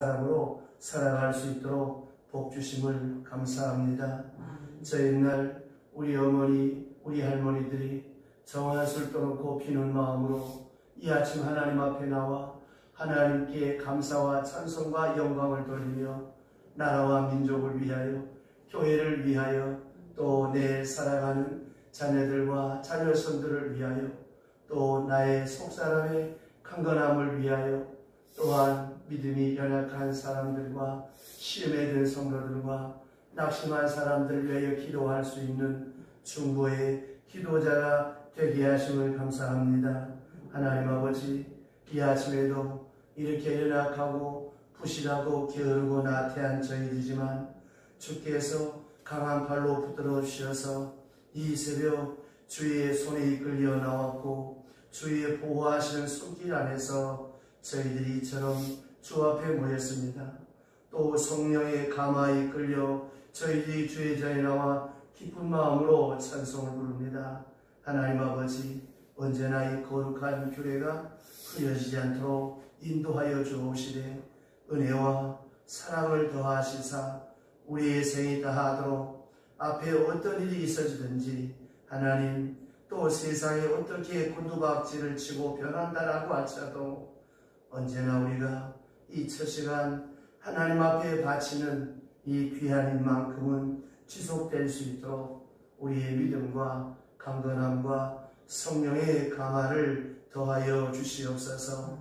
사람으로 살아갈 수 있도록 복 주심을 감사합니다. 저 옛날 우리 어머니, 우리 할머니들이 정한술 떠놓고 피는 마음으로 이 아침 하나님 앞에 나와 하나님께 감사와 찬송과 영광을 돌리며 나라와 민족을 위하여, 교회를 위하여, 또 내 살아가는 자녀들과 자녀손들을 위하여, 또 나의 속사람의 강건함을 위하여, 또한 믿음이 연약한 사람들과 시험에 든 성도들과 낙심한 사람들을 위하여 기도할 수 있는 중보의 기도자가 되게 하심을 감사합니다. 하나님 아버지, 이 아침에도 이렇게 연약하고 부실하고 게으르고 나태한 저희들이지만 주께서 강한 팔로 붙들어 주셔서 이 새벽 주의 손에 이끌려 나왔고 주의 보호하시는 손길 안에서 저희들이 이처럼 주 앞에 모였습니다. 또 성령의 감화에 이끌려 저희들이 주의 자리에 나와 기쁜 마음으로 찬송을 부릅니다. 하나님 아버지, 언제나 이 거룩한 규례가 흐려지지 않도록 인도하여 주옵시되 은혜와 사랑을 더하시사 우리의 생이 다하도록 앞에 어떤 일이 있어지든지 하나님, 또 세상에 어떻게 곤두박질을 치고 변한다라고 할지라도 언제나 우리가 이 첫 시간 하나님 앞에 바치는 이 귀한 일만큼은 지속될 수 있도록 우리의 믿음과 강건함과 성령의 강화를 더하여 주시옵소서.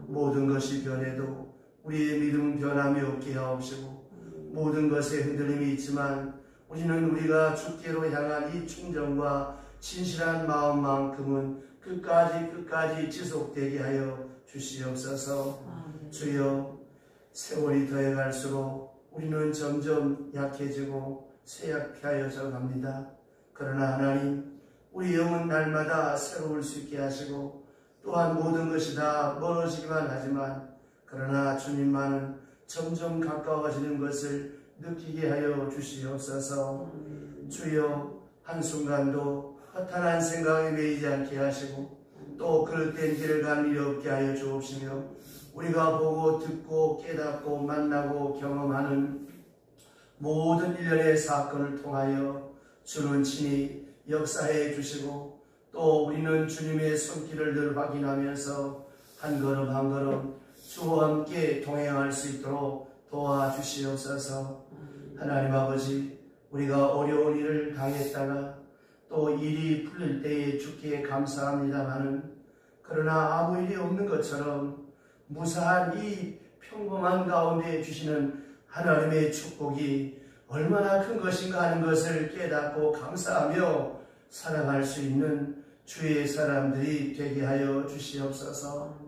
모든 것이 변해도 우리의 믿음은 변함이 없게 하옵시고, 모든 것에 흔들림이 있지만 우리는 우리가 주께로 향한 이 충정과 진실한 마음만큼은 끝까지 지속되게 하여 주시옵소서. 주여, 세월이 더해갈수록 우리는 점점 약해지고 쇠약해져 갑니다. 그러나 하나님, 우리 영은 날마다 새로울 수 있게 하시고 또한 모든 것이 다 멀어지기만 하지만 그러나 주님만은 점점 가까워지는 것을 느끼게 하여 주시옵소서. 주여, 한순간도 허탄한 생각에 매이지 않게 하시고 또 그럴 땐 길을 가는 일이 없게 하여 주옵시며 우리가 보고 듣고 깨닫고 만나고 경험하는 모든 일련의 사건을 통하여 주는 친히 역사해 주시고 또 우리는 주님의 손길을 늘 확인하면서 한 걸음 한 걸음 주와 함께 동행할 수 있도록 도와주시옵소서. 하나님 아버지, 우리가 어려운 일을 당했다가 또 일이 풀릴 때에 주께 감사합니다마는 그러나 아무 일이 없는 것처럼 무사한 이 평범한 가운데 주시는 하나님의 축복이 얼마나 큰 것인가 하는 것을 깨닫고 감사하며 살아갈 수 있는 주의 사람들이 되게 하여 주시옵소서.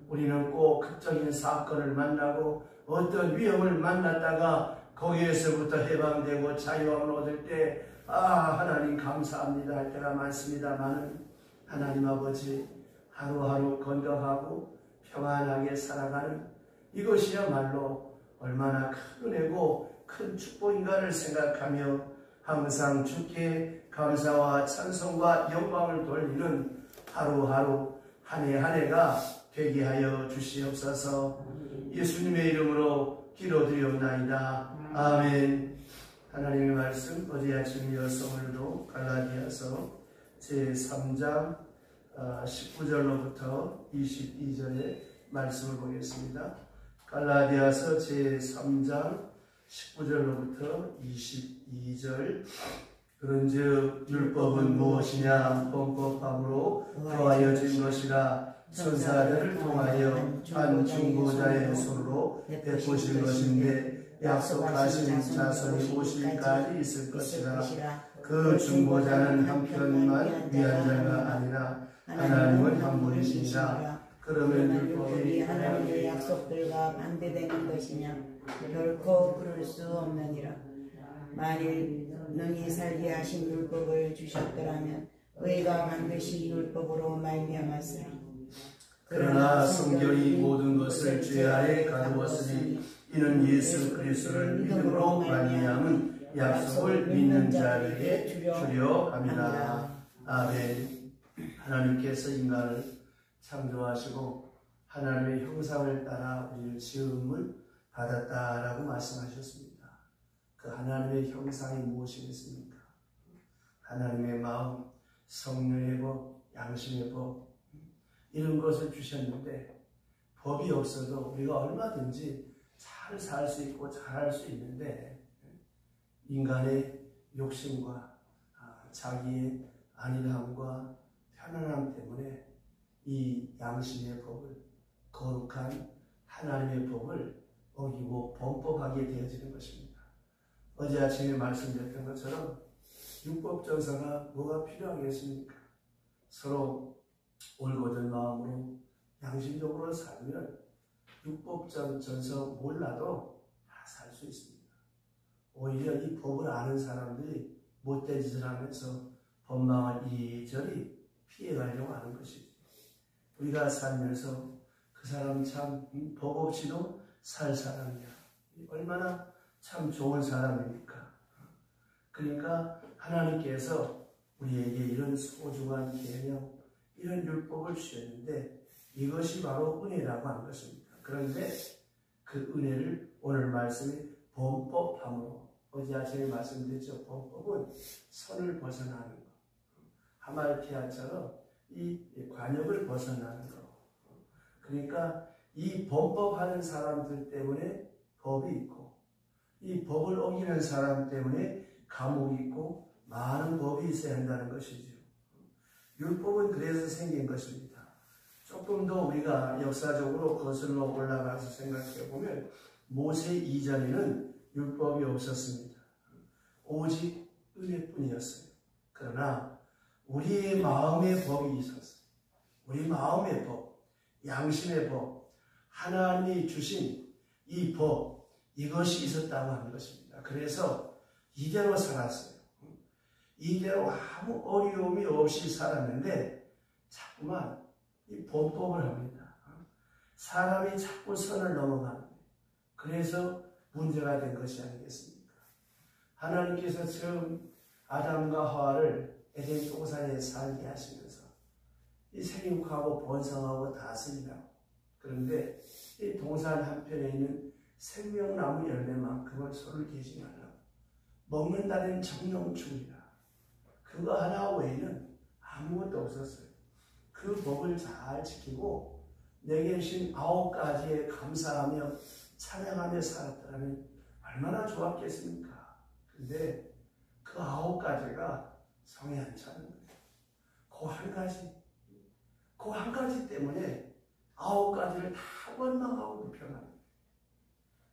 우리는 꼭 극적인 사건을 만나고 어떤 위험을 만났다가 거기에서부터 해방되고 자유함을 얻을 때 하나님 감사합니다 할 때가 많습니다만 하나님 아버지, 하루하루 건강하고 평안하게 살아가는 이것이야말로 얼마나 큰 은혜고 큰 축복인가를 생각하며 항상 주께 감사와 찬송과 영광을 돌리는 하루하루 한 해 한 해가 되게 하여 주시옵소서. 예수님의 이름으로 기도드리옵나이다. 아멘. 하나님의 말씀 어제 아침 이어서 오늘도 갈라디아서 제3장 19절로부터 22절의 말씀을 보겠습니다. 갈라디아서 제3장 19절로부터 22절. 그런즉 율법은 무엇이냐? 범법함으로 더하여진 것이라 천사들을 통하여 한 중보자의 손으로 베푸신 것인데 약속하신 자손이 오실까지 있을 것이라. 그 중보자는 한편만 위한 자가 아니라 하나님은 한 분이시니라. 그러면 율법이 하나님의 약속들과 반대되는 것이냐? 결코 그럴 수 없느니라. 만일 능히 살게 하신 율법을 주셨더라면 의가 반드시 율법으로 말미암았으리. 그러나 성경이 모든 것을 죄 아래 가두었으니 이는 예수 그리스도를 믿음으로 말미암은 약속을 믿는 자에게 주려 함이라. 아멘. 하나님께서 인간을 창조하시고 하나님의 형상을 따라 우리를 지음을 받았다라고 말씀하셨습니다. 그 하나님의 형상이 무엇이겠습니까? 하나님의 마음, 성령의 법, 양심의 법, 이런 것을 주셨는데, 법이 없어도 우리가 얼마든지 잘 살 수 있고 잘할 수 있는데, 인간의 욕심과 자기의 안일함과 편안함 때문에 이 양심의 법을, 거룩한 하나님의 법을 어기고 범법하게 되어지는 것입니다. 어제 아침에 말씀드렸던 것처럼 율법전서가 뭐가 필요하겠습니까? 서로 올곧은 마음으로 양심적으로 살면 율법전서 몰라도 다 살 수 있습니다. 오히려 이 법을 아는 사람들이 못된 짓을 하면서 법망을 이리저리 피해가려고 하는 것이죠. 우리가 살면서 그 사람 참 법 없이도 살 사람이야. 얼마나 참 좋은 사람입니까? 그러니까 하나님께서 우리에게 이런 소중한 계명, 이런 율법을 주셨는데 이것이 바로 은혜라고 하는 것입니다. 그런데 그 은혜를 오늘 말씀에 범법함으로, 어제 아침에 말씀드렸죠. 범법은 선을 벗어나는 것, 하말티아처럼 이 관역을 벗어나는 것. 그러니까 이 범법하는 사람들 때문에 법이 있고, 이 법을 어기는 사람 때문에 감옥이 있고 많은 법이 있어야 한다는 것이죠. 율법은 그래서 생긴 것입니다. 조금 더 우리가 역사적으로 거슬러 올라가서 생각해 보면 모세 이전에는 율법이 없었습니다. 오직 은혜뿐이었어요. 그러나 우리의 마음의 법이 있었어요. 우리 마음의 법, 양심의 법, 하나님이 주신 이 법, 이것이 있었다고 하는 것입니다. 그래서 이대로 살았어요. 이대로 아무 어려움이 없이 살았는데 자꾸만 이 범법을 합니다. 사람이 자꾸 선을 넘어가는 거예요. 그래서 문제가 된 것이 아니겠습니까? 하나님께서 처음 아담과 하와를 에덴 동산에 살게 하시면서 이 생육하고 번성하고 다스리라고. 그런데 이 동산 한편에 있는 생명나무 열매만큼은 손을 대지 말라고. 먹는다는 정령충이라. 그거 하나 외에는 아무것도 없었어요. 그 법을 잘 지키고 내게 주신 9가지에 감사하며 찬양하며 살았더라면 얼마나 좋았겠습니까? 근데 그 9가지가 성에 안 차는 거예요. 그 한 가지 때문에 9가지를 다 원망하고 불평하는 거예요.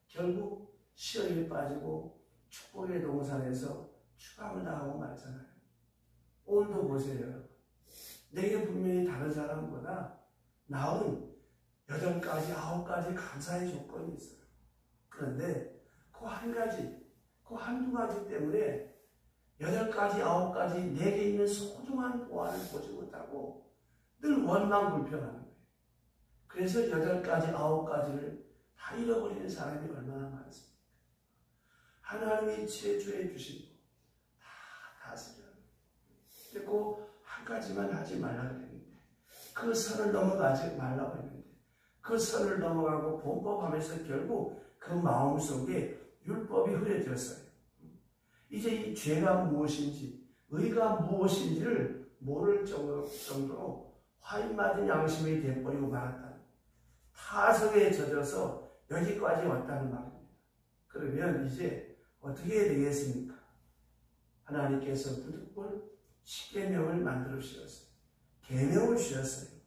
결국 시험에 빠지고 축복의 동산에서 추방을 당하고 말잖아요. 오늘도 보세요, 여러분. 내게 분명히 다른 사람보다 나은 8가지, 9가지 감사의 조건이 있어요. 그런데 그 한 가지, 그 한두 가지 때문에 8가지, 9가지 내게 있는 소중한 보안을 보지 못하고 늘 원망불평하는 거예요. 그래서 8가지, 9가지를 다 잃어버리는 사람이 얼마나 많습니까? 하나님이 제주해 주신 거 다 다스려요. 그리고 한 가지만 하지 말라고 했는데 그 선을 넘어가지 말라고 했는데 그 선을 넘어가고 범법하면서 결국 그 마음속에 율법이 흐려졌어요. 이제 이 죄가 무엇인지 의가 무엇인지를 모를 정도로 화인 맞은 양심이 돼버리고 말았다는, 타성에 젖어서 여기까지 왔다는 말입니다. 그러면 이제 어떻게 되겠습니까? 하나님께서 부득불 십계명을 만들어 주셨어요. 계명을 주셨어요.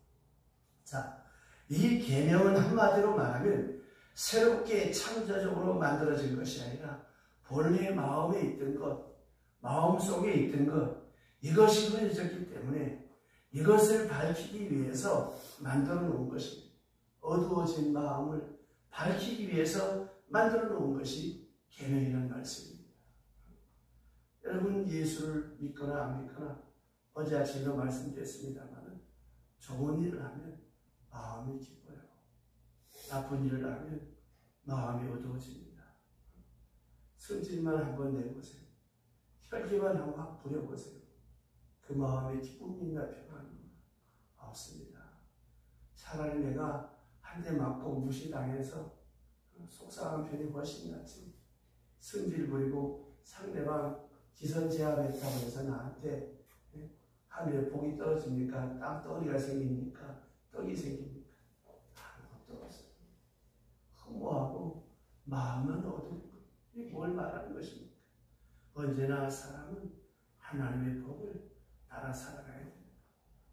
자, 이 계명은 한마디로 말하면 새롭게 창조적으로 만들어진 것이 아니라 본래 마음에 있던 것, 마음속에 있던 것, 이것이 흐려졌기 때문에 이것을 밝히기 위해서 만들어 놓은 것입니다. 어두워진 마음을 밝히기 위해서 만들어 놓은 것이 계명이라는 말씀입니다. 여러분, 예수를 믿거나 안 믿거나 어제 아침에도 말씀드렸습니다만 좋은 일을 하면 마음이 기뻐요. 나쁜 일을 하면 마음이 어두워집니다. 성질만 한번 내보세요. 혈기만 한번 확 부려보세요. 그 마음에 기쁨이나 평안이 없습니다. 차라리 내가 한 대 맞고 무시당해서 속상한 편이 훨씬 낫지. 승질 부리고 상대방 기선제압했다고 해서 나한테 하늘에 복이 떨어집니까? 땅덩어리가 생깁니까? 떡이 생깁니까? 아무것도 없어요. 허무하고 마음은 어둡고 이게 뭘 말하는 것입니까? 언제나 사람은 하나님의 법을 따라 살아가야 됩니다.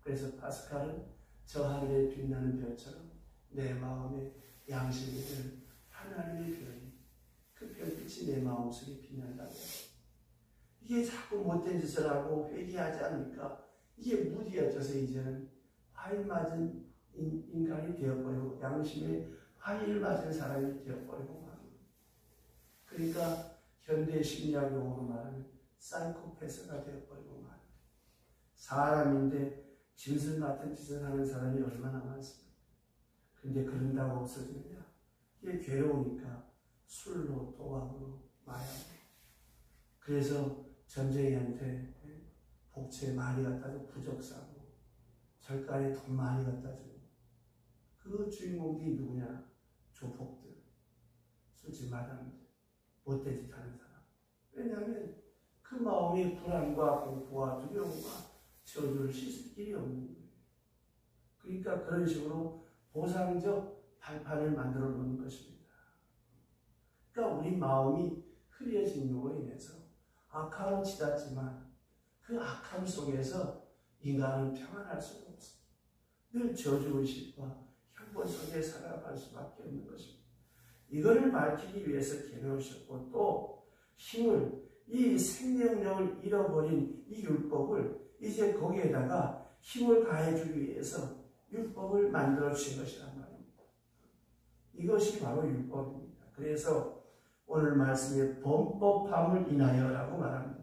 그래서 파스칼은 저 하늘에 빛나는 별처럼 내 마음에 양식이 될 하나님의 별이 그 별빛이 내 마음속에 빛난다고 해요. 이게 자꾸 못된 짓을 하고 회개하지 않으니까 이게 무디어져서 이제는 화일 맞은 인간이 되어버리고 양심에 화일 맞은 사람이 되어버리고 말합니다. 그러니까 현대 심리학 용어로 말하면 사이코패스가 되어버리고 말합니다. 사람인데 짐승 같은 짓을 하는 사람이 얼마나 많습니까? 근데 그런다고 없어지느냐? 이게 괴로우니까 술로, 도박으로, 마약으로. 그래서 전쟁이한테 복채 많이 갖다 주고 부적 사고 절간에 돈 많이 갖다 주고 그 주인공이 누구냐? 조폭들, 술집 마담들, 못된 짓 하는 사람. 왜냐하면 그 마음이 불안과 공포와 두려움과 저주를 씻을 길이 없는 거예요. 그러니까 그런 식으로 보상적 발판을 만들어 놓는 것입니다. 그러니까 우리 마음이 흐려진 요로 인해서 악함은 치닫지만 그 악함 속에서 인간은 평안할 수가 없어요. 늘 저주의식과 형벌 속에 살아갈 수밖에 없는 것입니다. 이거를 밝히기 위해서 개놓으셨고 또 힘을, 이 생명력을 잃어버린 이 율법을 이제 거기에다가 힘을 가해주기 위해서 율법을 만들어 주신 것이란 말입니다. 이것이 바로 율법입니다. 그래서 오늘 말씀에 범법함을 인하여라고 말합니다.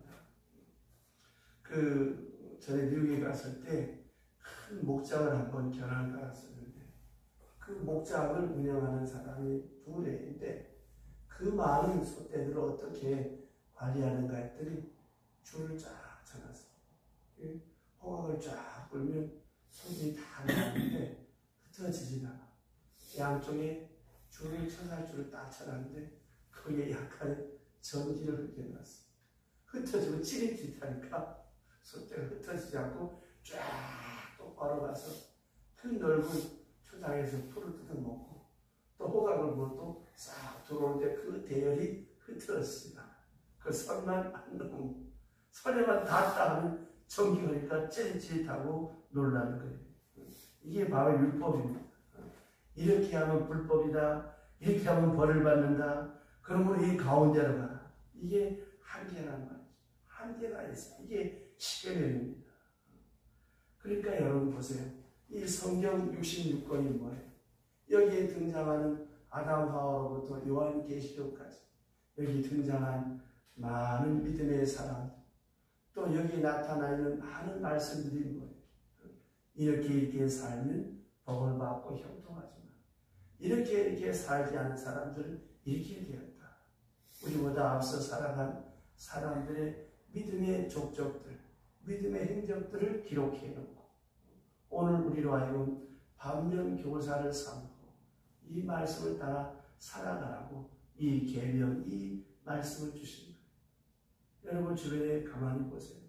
전에 미국에 갔을 때 큰 목장을 한번 견학을 갔었는데 그 목장을 운영하는 사람이 두레인데 그 많은 소떼들을 어떻게 관리하는가 했더니 줄을 쫙 쳐놨어요. 호각을 쫙 끌면 소들이 다 나왔는데 흩어지지 않아. 양쪽에 줄을 쳐살줄을 딱 쳐놨는데 거기에 약간의 전기를 흘려놨어. 흩어지고 찌릿찌릿하니까 소떼가 흩어지지 않고 쫙 똑바로 가서 그 넓은 초장에서 풀을 뜯어먹고 또 호각을 보고 싹 들어오는데 그 대열이 흐트러졌습니다. 그 선만 안 넘고 선에만 닿았다 하면 전기 흐르니까 찌릿찌릿하고 놀라는 거예요. 이게 바로 율법입니다. 이렇게 하면 불법이다. 이렇게 하면 벌을 받는다. 그러므로 이 가운데로 가라. 이게 한계란 말이죠. 한계가 있어요. 이게 십계명입니다. 그러니까 여러분 보세요. 이 성경 66권이 뭐예요? 여기에 등장하는 아담 하와로부터 요한계시록까지 여기 등장한 많은 믿음의 사람들 또 여기 나타나 있는 많은 말씀들이 뭐예요? 이렇게 살면 복을 받고 형통하지만 이렇게 살지 않은 사람들은 이렇게 되었다. 우리보다 앞서 살아간 사람들의 믿음의 족적들, 믿음의 행적들을 기록해 놓고 오늘 우리로 하여금 반면교사를 삼고 이 말씀을 따라 살아가라고 이 계명, 이 말씀을 주신 거예요. 여러분 주변에 가만히 보세요.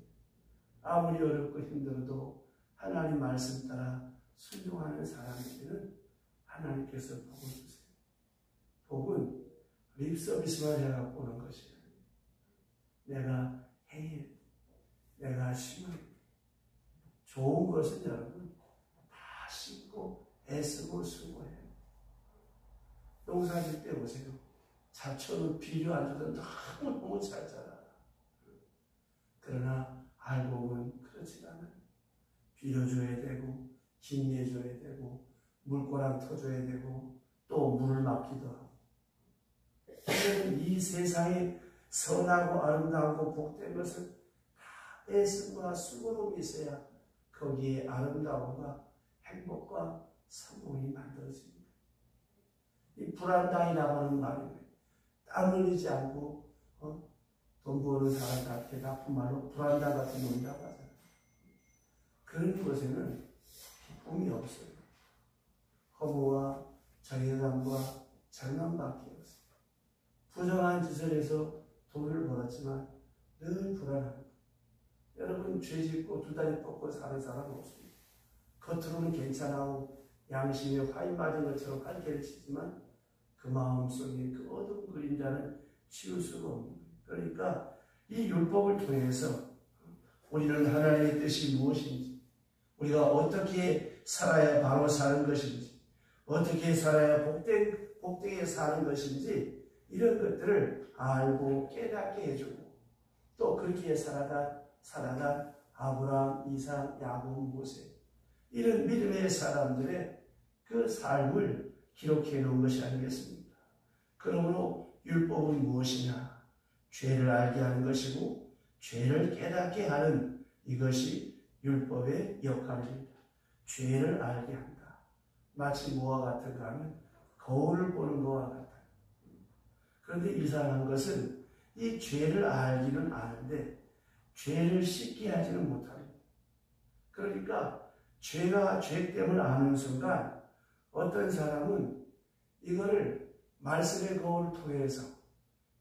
아무리 어렵고 힘들어도 하나님 말씀 따라 순종하는 사람에게는 하나님께서 복을 주세요. 복은 립서비스만 해갖고 오는 것이에요. 내가 해야 돼. 내가 심을 때. 좋은 것은 여러분 다 심고 애쓰고 수고해요. 농사 질 때 보세요. 잡초는 비료 안 줘도 너무너무 잘 자라. 그러나 알고 보면 그렇지 않아요. 비료 줘야 되고 김내 줘야 되고 물고랑 터줘야 되고 또 물을 막기도 하고. 이 세상에 선하고 아름다우고 복된 것은 다 애씀과 수고로움이 있어야 거기에 아름다움과 행복과 성공이 만들어집니다. 이 불안당이라고 하는 말이에요. 땀 흘리지 않고 돈 버는 사람한테 나쁜 말로 불안당 같은 놈이라고 하잖아요. 그런 곳에는 기쁨이 없어요. 허무와 정의감과 절망밖에 없습니다. 부정한 짓을 해서 돈을 벌었지만 늘 불안합니다. 여러분 죄 짓고 두 다리 뻗고 사는 사람은 없습니다. 겉으로는 괜찮아하고 양심에 화인 맞은 것처럼 활개를 치지만 그 마음속에 그 어두운 그림자는 치울 수가 없는 거예요. 그러니까 이 율법을 통해서 우리는 하나님의 뜻이 무엇인지, 우리가 어떻게 살아야 바로 사는 것인지, 어떻게 살아야 복되게 사는 것인지, 이런 것들을 알고 깨닫게 해주고, 또 그렇게 살아간 아브라함, 이삭, 야곱, 모세, 이런 믿음의 사람들의 그 삶을 기록해 놓은 것이 아니겠습니까? 그러므로 율법은 무엇이냐? 죄를 알게 하는 것이고 죄를 깨닫게 하는 이것이 율법의 역할입니다. 죄를 알게 한다. 마치 뭐와 같은가 하면 거울을 보는 것과 같아요. 그런데 이상한 것은 이 죄를 알기는 아는데 죄를 씻게 하지는 못합니다. 그러니까 죄가 죄됨을 아는 순간 어떤 사람은 이거를 말씀의 거울을 통해서,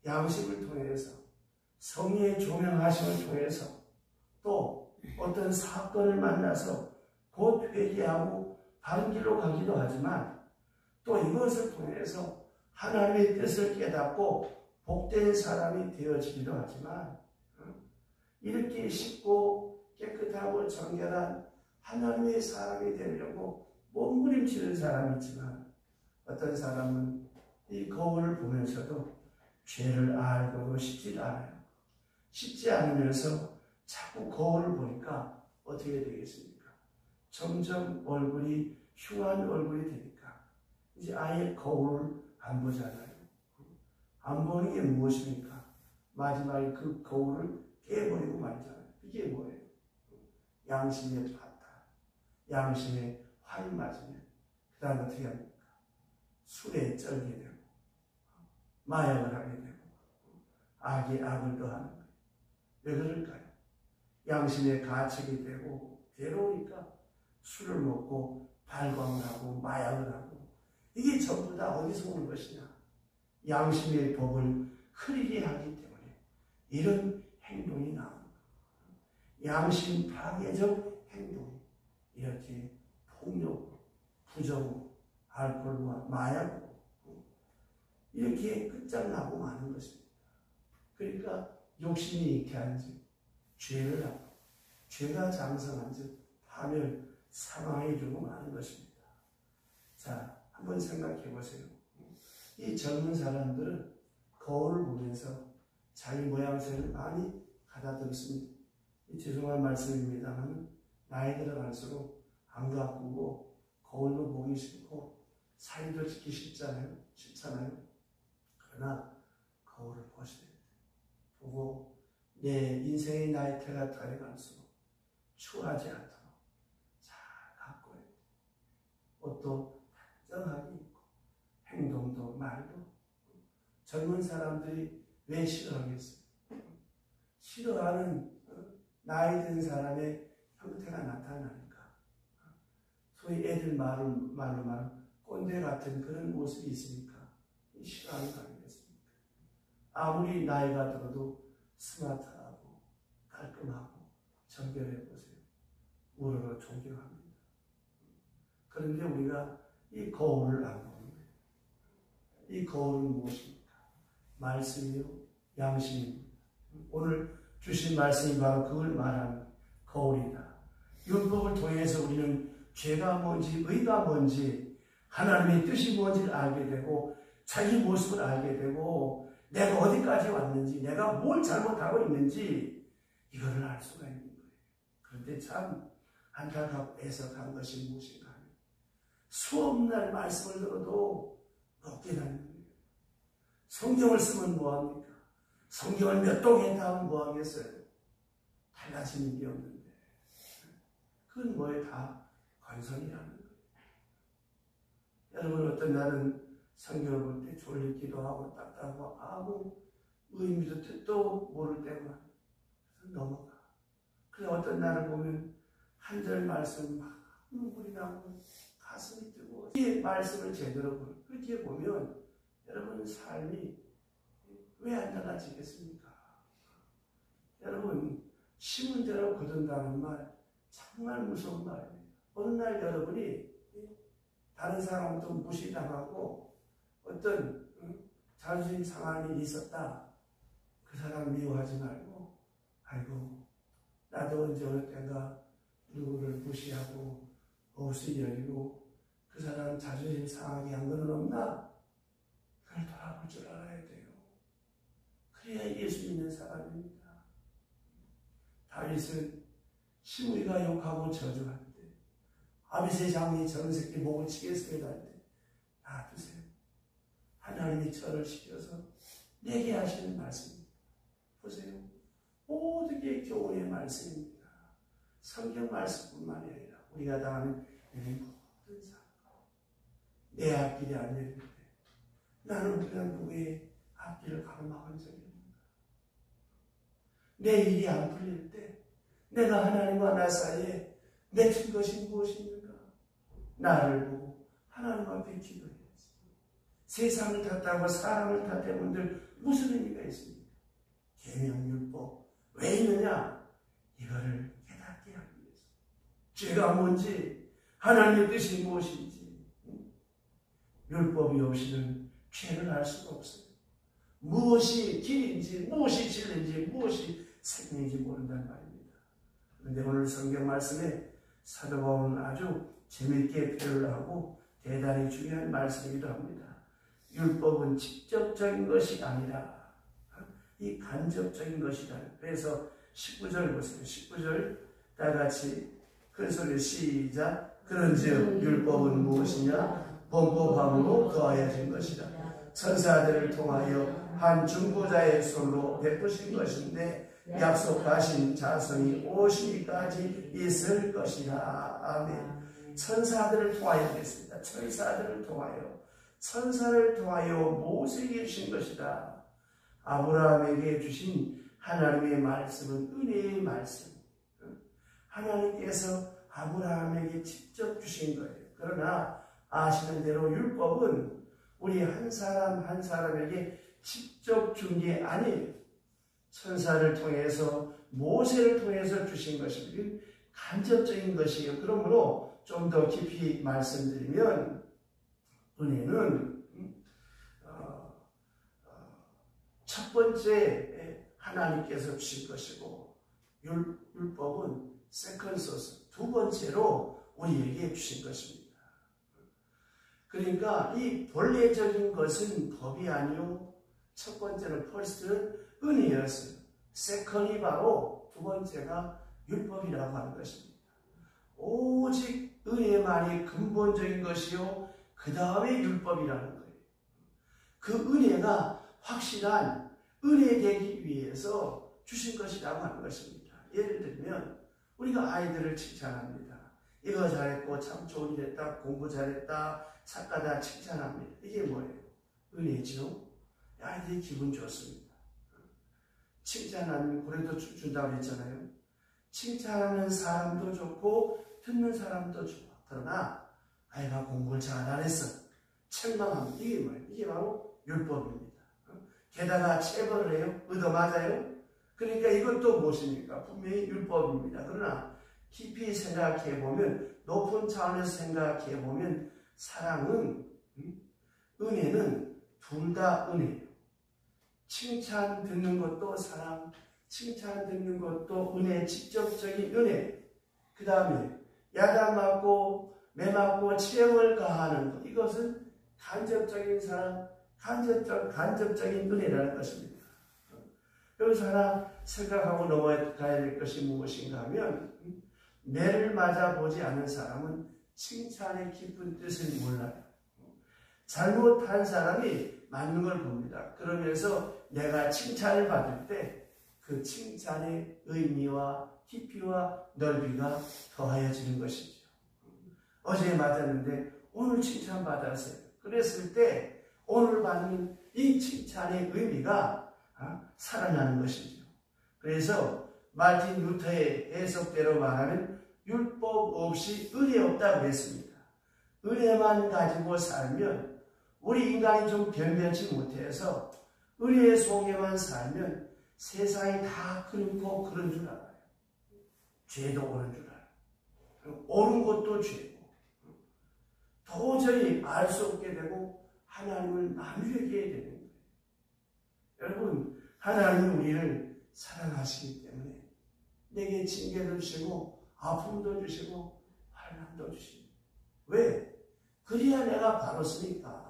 양식을 통해서, 성령의 조명하심을 통해서, 또 어떤 사건을 만나서 곧 회개하고 바른 길로 가기도 하지만, 또 이것을 통해서 하나님의 뜻을 깨닫고 복된 사람이 되어지기도 하지만, 이렇게 쉽고 깨끗하고 정결한 하나님의 사람이 되려고 몸부림치는 사람이 있지만, 어떤 사람은 이 거울을 보면서도 죄를 알고도 씻지 않아요. 씻지 않으면서 자꾸 거울을 보니까 어떻게 되겠습니까? 점점 얼굴이 흉한 얼굴이 되니까 이제 아예 거울을 안 보잖아요. 안 보는 게 무엇입니까? 마지막에 그 거울을 깨버리고 말잖아요. 이게 뭐예요? 양심의 파탄, 양심의 화를 맞으면 그 다음 어떻게 합니까? 술에 쩔게 되고 마약을 하게 되고 악에 악을 더하는 거예요. 왜 그럴까요? 양심에 가책이 되고 괴로우니까 술을 먹고 발광을 하고 마약을 하고, 이게 전부 다 어디서 오는 것이냐? 양심의 법을 흐리게 하기 때문에 이런 행동이 나오는 거예요. 양심 파괴적 행동이 이렇게 폭력, 부정, 알코올과 마약으로 이렇게 끝장나고 마는 것입니다. 그러니까 욕심이 익혀한 즉 죄를 하고 죄가 장성한 즉 파멸, 사망에 이르고 마는 것입니다. 자, 한번 생각해 보세요. 이 젊은 사람들은 거울을 보면서 자기 모양새를 많이 가다듬습니다. 죄송한 말씀입니다만 나이 들어갈수록 안 가꾸고 거울도 보기 싫고 사이도 지키기 싫잖아요. 그러나 거울을 보셔야 돼요. 보고 내 인생의 나이테가 달려갈수록 추하지 않도록 잘 가꿔야 돼요. 옷도 단정하게 입고 행동도 말도. 젊은 사람들이 왜 싫어하겠어요? 싫어하는 나이 든 사람의 형태가 나타나니까. 소위 애들 말로 말하면 꼰대 같은 그런 모습이 있으니까 싫어하는 거 아니겠습니까? 아무리 나이가 들어도 스마트하고 깔끔하고 정결해 보세요. 우러러 존경합니다. 그런데 우리가 이 거울을 안 보는 거예요. 이 거울은 무엇입니까? 말씀이요, 양심입니다. 오늘 주신 말씀이 바로 그걸 말하는 거울이다. 율법을 통해서 우리는 죄가 뭔지, 의가 뭔지, 하나님의 뜻이 뭔지를 알게 되고, 자기 모습을 알게 되고, 내가 어디까지 왔는지, 내가 뭘 잘못하고 있는지, 이거를 알 수가 있는 거예요. 그런데 참 안타깝고 애석한 것이 무엇인가 하면, 수없는 날 말씀을 들어도 없게 되는 거예요. 성경을 쓰면 뭐합니까? 성경을 몇 동 했다 하면 뭐하겠어요? 달라지는 게 없는데, 그건 뭐에 다 관성이라는 거예요. 여러분, 어떤 날은 성경을 볼 때 졸리기도 하고 답답하고 아무 의미도 뜻도 모를 때만 그래서 넘어가. 그래 어떤 날을 보면 한 절 말씀 막 눈물이 나고 가슴이 뜨거워. 이 말씀을 제대로 그렇게 보면 여러분 삶이 왜 안 달라지겠습니까? 여러분 심은 대로 거둔다는 말 정말 무서운 말입니다. 어느 날 여러분이 다른 사람도 무시당하고 어떤 자존심 상한 일이 있었다. 그 사람 미워하지 말고 아이고 나도 언제 어느 때가 누구를 무시하고 옷을 열리고 그 사람 자존심 상하게 한 건 없나? 그걸 돌아볼 줄 알아야 돼요. 그래야 예수 믿는 사람입니다. 다윗은 시므이가 욕하고 저주할 때 아비새 장이 저런 새끼 목을 치겠어야 할 때 놔두세요. 하나님이 저를 시켜서 내게 하시는 말씀입니다. 보세요. 모든 게 교훈의 말씀입니다. 성경 말씀뿐만 아니라 우리가 당하는 모든 삶. 내 앞길이 안 열릴 때 나는 그냥 누구의 앞길을 가로막은 적이 없는가. 내 일이 안 풀릴 때 내가 하나님과 나 사이에 맺힌 것이 무엇입니까? 나를 보고 하나님 앞에 기도해야지. 세상을 탓하고 사람을 탓해 분들 무슨 의미가 있습니까? 계명율법 왜 있느냐? 이거를 깨닫게 하기 위해서. 죄가 뭔지 하나님의 뜻이 무엇인지 율법이 없이는 죄를 알 수가 없어요. 무엇이 길인지 무엇이 진리인지 무엇이 생명인지 모른다는 말입니다. 그런데 오늘 성경 말씀에 사도 바울은 아주 재미있게 표현을 하고 대단히 중요한 말씀이기도 합니다. 율법은 직접적인 것이 아니라 이 간접적인 것이다. 그래서 19절 보세요. 19절 다 같이 큰 소리 시작. 그런즉 율법은 무엇이냐? 범법함으로 더하여진 것이다. 천사들을 통하여 한 중보자의 손으로 베푸신 것인데 약속하신 자손이 오시기까지 있을 것이라. 아멘. 천사들을 통하여 됐습니다. 천사들을 통하여. 천사를 통하여 모세에게 주신 것이다. 아브라함에게 주신 하나님의 말씀은 은혜의 말씀. 하나님께서 아브라함에게 직접 주신 거예요. 그러나 아시는 대로 율법은 우리 한 사람 한 사람에게 직접 준 게 아니에요. 천사를 통해서 모세를 통해서 주신 것입니다. 간접적인 것이에요. 그러므로 좀 더 깊이 말씀드리면 은혜는 첫 번째 하나님께서 주신 것이고 율법은 세컨드 소스 두 번째로 우리에게 주신 것입니다. 그러니까 이 본래적인 것은 법이 아니요 첫 번째는 퍼스트는 은혜였어요. 세컨이 바로 두 번째가 율법이라고 하는 것입니다. 오직 은혜만이 근본적인 것이요 그 다음에 율법이라는 거예요. 그 은혜가 확실한 은혜 되기 위해서 주신 것이라고 하는 것입니다. 예를 들면 우리가 아이들을 칭찬합니다. 이거 잘했고 참 좋은 일 했다. 공부 잘했다. 착하다. 칭찬합니다. 이게 뭐예요? 은혜죠. 아이들이 기분 좋습니다. 칭찬하면 고래도 준다고 했잖아요. 칭찬하는 사람도 좋고 듣는 사람도 좋아. 그러나 아이가 공부를 잘 안 했어. 책망합니다. 이게 뭐예요? 이게 바로 율법입니다. 게다가 체벌을 해요. 얻어맞아요. 그러니까 이것도 무엇입니까? 분명히 율법입니다. 그러나 깊이 생각해보면 높은 차원에서 생각해보면 사랑은 은혜는 둘 다 은혜예요. 칭찬 듣는 것도 사랑, 칭찬 듣는 것도 은혜, 직접적인 은혜. 그 다음에 야단맞고 매맞고 체험을 가하는 것, 이것은 간접적인 사랑, 간접적인 은혜라는 것입니다. 여기서 하나 생각하고 넘어가야 될 것이 무엇인가 하면 매를 맞아보지 않은 사람은 칭찬의 깊은 뜻을 몰라요. 잘못한 사람이 맞는 걸 봅니다. 그러면서 내가 칭찬을 받을 때 그 칭찬의 의미와 깊이와 넓이가 더하여지는 것이죠. 어제 맞았는데 오늘 칭찬 받았어요. 그랬을 때 오늘 받는 이 칭찬의 의미가 살아나는 것이죠. 그래서 마틴 루터의 해석대로 말하면 율법 없이 은혜 없다고 했습니다. 은혜만 가지고 살면 우리 인간이 좀 변변치 못해서 은혜 속에만 살면 세상이 다 그렇고 그런 줄 알아요. 죄도 오는 줄 알아요. 옳은 것도 죄고 도저히 알 수 없게 되고 하나님을 만회하게 되는 거예요. 여러분, 하나님이 우리를 사랑하시기 때문에 내게 징계도 주시고 아픔도 주시고 환난도 주시고 왜? 그래야 내가 바로 쓰니까.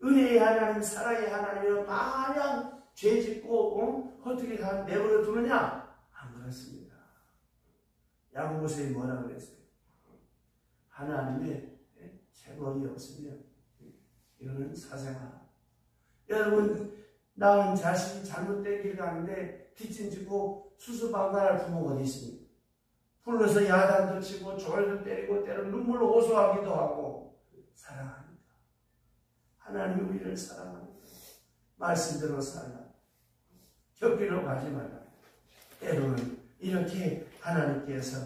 은혜의 하나님, 사랑의 하나님이면 마냥 죄 짓고 어떻게 다 내버려 두느냐? 안 그렇습니다. 야고보서에 뭐라 그랬어요? 하나님의 체벌이 없으면 이거는 사생아. 여러분, 나은 자식이 잘못된 길 가는데 뒷짐지고 수수방관할 부모가 어디 있습니까? 불러서 야단도 치고 졸도 때리고 때로는 눈물로 호소하기도 하고 사랑합니다. 하나님이 우리를 사랑합니다. 말씀대로 살라. 격리로 가지 말라. 때로는 이렇게 하나님께서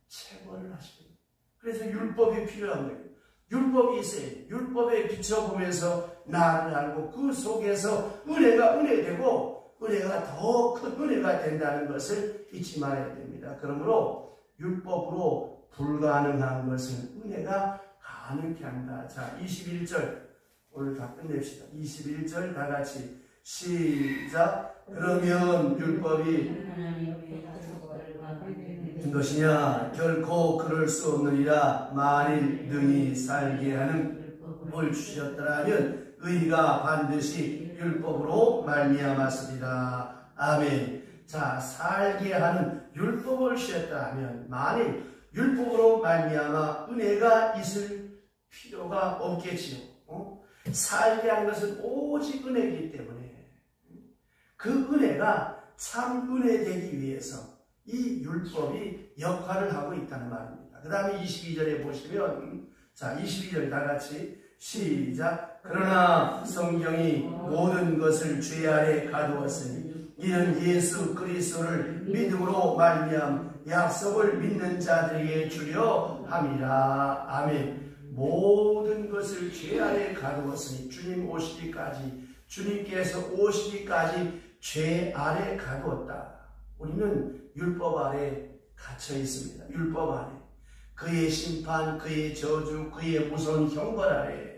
체벌을 하십니다. 그래서 율법이 필요한 거예요. 율법이 있어요. 율법에 비춰보면서 나를 알고 그 속에서 은혜가 은혜되고 은혜가 더 큰 은혜가 된다는 것을 잊지 말아야 됩니다. 그러므로 율법으로 불가능한 것은 은혜가 가능케 한다. 자, 21절 오늘 다 끝냅시다. 21절 다 같이 시작. 그러면 율법이 된 것이냐? 결코 그럴 수 없느니라. 만일 능히 살게 하는 뭘 주셨더라면 의가 반드시 율법으로 말미암았으리라. 아멘. 자, 살게 하는 율법을 주셨다 하면 만일 율법으로 말미암아 은혜가 있을 필요가 없겠지요. 살게 하는 것은 오직 은혜이기 때문에 그 은혜가 참 은혜 되기 위해서 이 율법이 역할을 하고 있다는 말입니다. 그 다음에 22절에 보시면, 자, 22절 다 같이 시작. 그러나 성경이 모든 것을 죄 아래 가두었으니 이는 예수 그리스도를 믿음으로 말미암 약속을 믿는 자들에게 주려 함이라. 아멘. 모든 것을 죄 아래 가두었으니 주님 오시기까지, 주님께서 오시기까지 죄 아래 가두었다. 우리는 율법 아래 갇혀 있습니다. 율법 아래. 그의 심판, 그의 저주, 그의 무서운 형벌 아래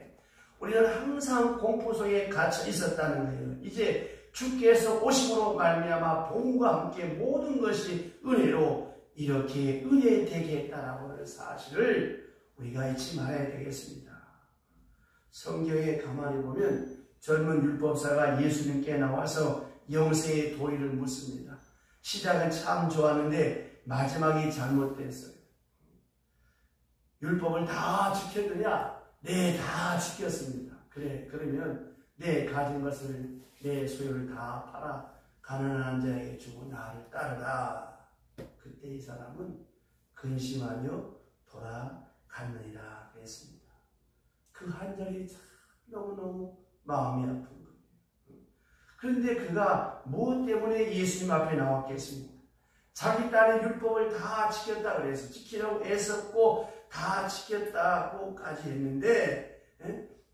우리는 항상 공포 속에 갇혀 있었다는 거예요. 이제 주께서 오심으로 말미암아 복음과 함께 모든 것이 은혜로 이렇게 은혜되게 했다라고 하는 사실을 우리가 잊지 말아야 되겠습니다. 성경에 가만히 보면 젊은 율법사가 예수님께 나와서 영생의 도리를 묻습니다. 시작은 참 좋았는데 마지막이 잘못됐어요. 율법을 다 지켰느냐? 네, 다 지켰습니다. 그래, 그러면 내 가진 것을, 내 소유를 다 팔아 가난한 자에게 주고 나를 따르라. 그때 이 사람은 근심하며 돌아갔느니라 그랬습니다. 그 한 절이 참 너무너무 마음이 아픈 거예요. 그런데 그가 무엇 때문에 예수님 앞에 나왔겠습니까? 자기 딸의 율법을 다 지켰다 그래서 지키려고 애썼고 다 지켰다고까지 했는데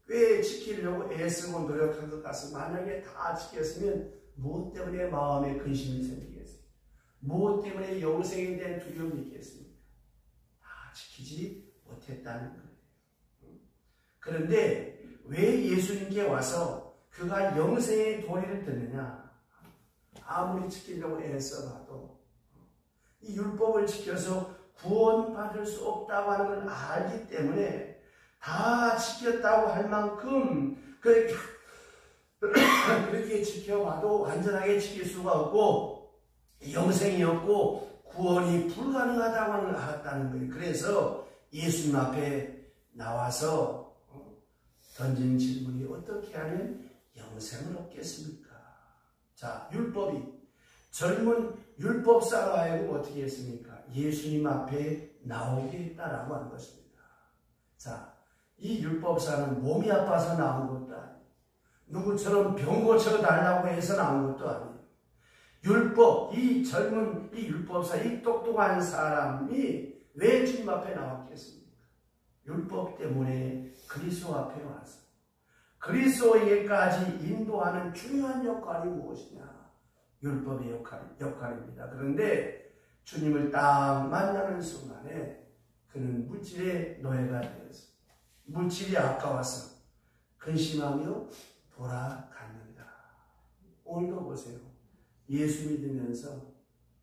꽤 지키려고 애쓰고 노력한 것 같습니다. 만약에 다 지켰으면 무엇 때문에 마음에 근심이 생기겠습니까? 무엇 때문에 영생에 대한 두려움이 있겠습니까? 다 지키지 못했다는 거예요. 그런데 왜 예수님께 와서 그가 영생의 도리를 듣느냐? 아무리 지키려고 애써봐도 이 율법을 지켜서 구원받을 수 없다고 하는 걸 알기 때문에 다 지켰다고 할 만큼 그렇게 지켜봐도 완전하게 지킬 수가 없고 영생이 없고 구원이 불가능하다고 하는 걸 알았다는 거예요. 그래서 예수님 앞에 나와서 던진 질문이 어떻게 하면 영생을 얻겠습니까? 자, 율법이 젊은 율법사로 하여금 어떻게 했습니까? 예수님 앞에 나오게 했다라고 하는 것입니다. 자, 이 율법사는 몸이 아파서 나온 것도 아니에요. 누구처럼 병 고쳐달라고 해서 나온 것도 아니에요. 율법, 이 젊은 이 율법사, 이 똑똑한 사람이 왜 주님 앞에 나왔겠습니까? 율법 때문에 그리스도 앞에 와서 그리스도에게까지 인도하는 중요한 역할이 무엇이냐? 율법의 역할입니다. 그런데 주님을 딱 만나는 순간에 그는 물질의 노예가 되어서 물질이 아까워서 근심하며 돌아갔느니라. 오늘도 보세요. 예수 믿으면서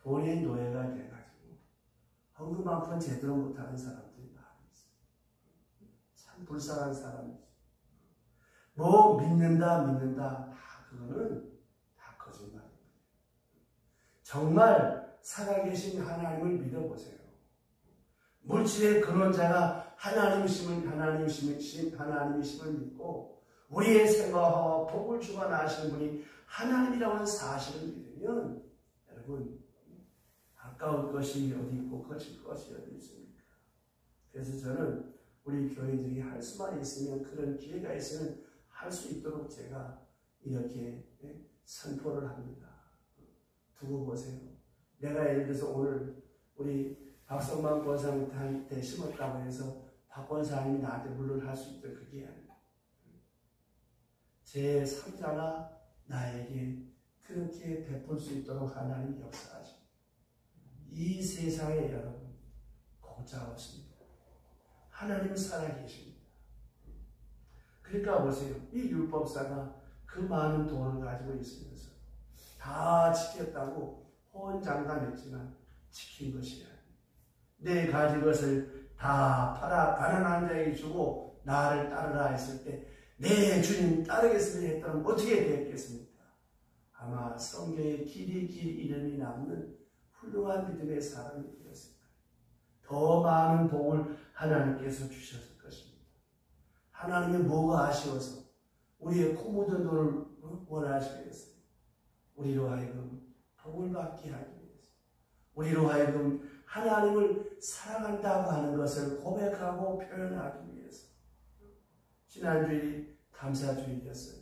돈의 노예가 돼가지고 헌금 한 푼 제대로 못하는 사람들이 많이 있어요. 참 불쌍한 사람이죠. 뭐 믿는다 다 그거는 다 거짓말입니다. 정말 살아계신 하나님을 믿어보세요. 물질의 근원자가 하나님이심을 믿고 우리의 생각과 복을 주관하시는 분이 하나님이라는 사실을 믿으면 여러분 아까울 것이 어디 있고 거칠 것이 어디 있습니까? 그래서 저는 우리 교인들이 할 수만 있으면 그런 기회가 있으면 할 수 있도록 제가 이렇게 선포를 합니다. 두고 보세요. 내가 예를 들어서 오늘 우리 박성만 권사님한테 심었다고 해서 박 권사님이 나한테 물론 할 수 있도록 그게 아니에요. 제 3자가 나에게 그렇게 베풀 수 있도록 하나님 역사하십니다. 이 세상에 여러분 공짜 없습니다. 하나님 살아계십니다. 그러니까 보세요. 이 율법사가 그 많은 돈을 가지고 있으면서 다 지켰다고 호언장담했지만 지킨 것이 아니에요. 내 가진 것을 다 팔아 가난한 한 자에게 주고 나를 따르라 했을 때 내 주님 따르겠습니다 했다면 어떻게 됐겠습니까? 아마 성경에 길이 이름이 남는 훌륭한 믿음의 사람이 되었을 거예요. 더 많은 복을 하나님께서 주셨을 것입니다. 하나님이 뭐가 아쉬워서 우리의 코 묻은 돈을 원하시겠어요? 우리로 하여금 복을 받게 하기 위해서, 우리로 하여금 하나님을 사랑한다고 하는 것을 고백하고 표현하기 위해서. 지난주일이 감사주일이었어요.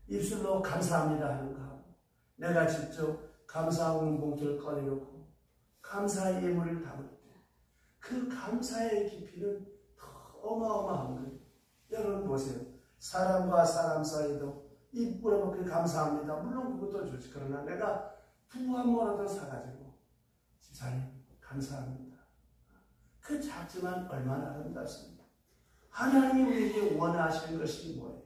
입술로 감사합니다 하는 거 하고 내가 직접 감사하는 봉투를 꺼내놓고 감사의 예물을 담을 때 그 감사의 깊이는 더 어마어마한 거예요. 여러분 보세요. 사람과 사람 사이도 입 물어먹기 감사합니다. 물론 그것도 좋지. 그러나 내가 두부 한 모라도 사가지고 집사님 감사합니다. 그 작지만 얼마나 아름답습니다. 하나님이 우리에게 원하시는 것이 뭐예요?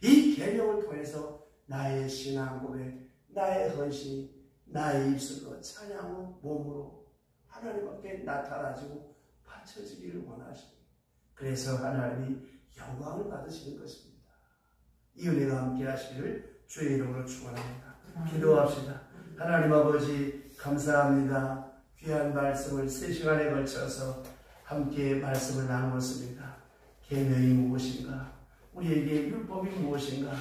이 계명을 통해서 나의 신앙 고백, 나의 헌신, 나의 입술로 찬양으로 몸으로 하나님 앞에 나타나지고 바쳐지기를 원하십니다. 그래서 하나님이 영광을 받으시는 것입니다. 이 은혜가 함께 하시기를 주의 이름으로 축원합니다. 기도합시다. 하나님 아버지 감사합니다. 귀한 말씀을 3시간에 걸쳐서 함께 말씀을 나누었습니다. 계명이 무엇인가? 우리에게 율법이 무엇인가?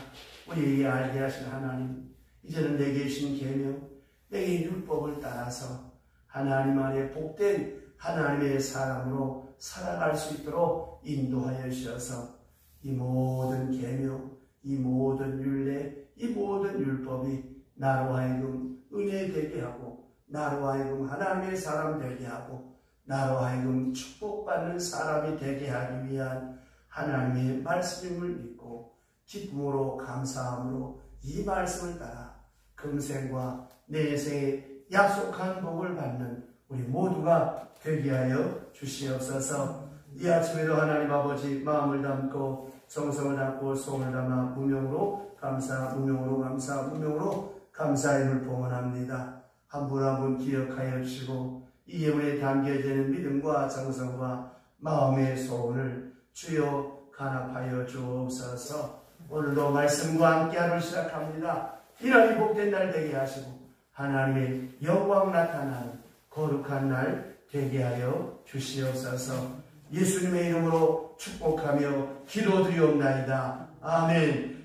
우리에게 알게 하신 하나님, 이제는 내게 주신 계명, 내게 율법을 따라서 하나님 안에 복된 하나님의 사람으로 살아갈 수 있도록 인도하여 주셔서 이 모든 계명, 이 모든 율례, 이 모든 율법이 나로 하여금 은혜 되게 하고 나로 하여금 하나님의 사람 되게 하고 나로 하여금 축복받는 사람이 되게 하기 위한 하나님의 말씀임을 믿고 기쁨으로 감사함으로 이 말씀을 따라 금생과 내생에 약속한 복을 받는 우리 모두가 되게 하여 주시옵소서. 이 아침에도 하나님 아버지 마음을 담고 정성을 담고 소원을 담아 무명으로 감사, 무명으로 감사, 무명으로 감사임을 봉헌합니다. 한 분 한 분 기억하여 주시고 이 예물에 담겨지는 믿음과 정성과 마음의 소원을 주여 간합하여 주옵소서. 오늘도 말씀과 함께 하루 시작합니다. 이날이 복된 날 되게 하시고 하나님의 영광 나타나는 거룩한 날 되게 하여 주시옵소서. 예수님의 이름으로 축복하며 기도드리옵나이다. 아멘.